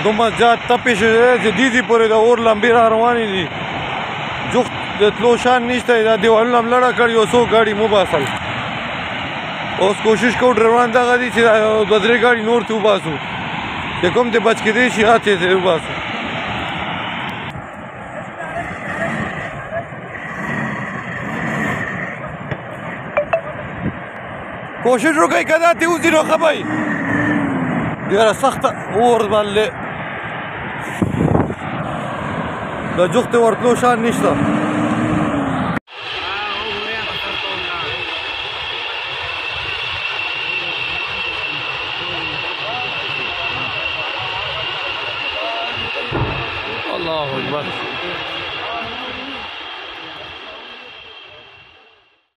دومره زیات تپې شوی دی چې دیدي پورې د اور لمبې را روانې دي جفت د تلو شان نشته دا دیوالونه هم لړه کړي یو څو ګاډي مو باسل اوس کوشش کوو ډریوران دغه دي چې دوه درې ګاډي نور ترې وباسو چې کوم ترې بچ کېدی شي هغه ترې وباسو کوشش وکړئ که دا ترې وځي نو ښه به وي ډېره سخته اور باندې د جفتې ورتلو شان نشته الله اکبر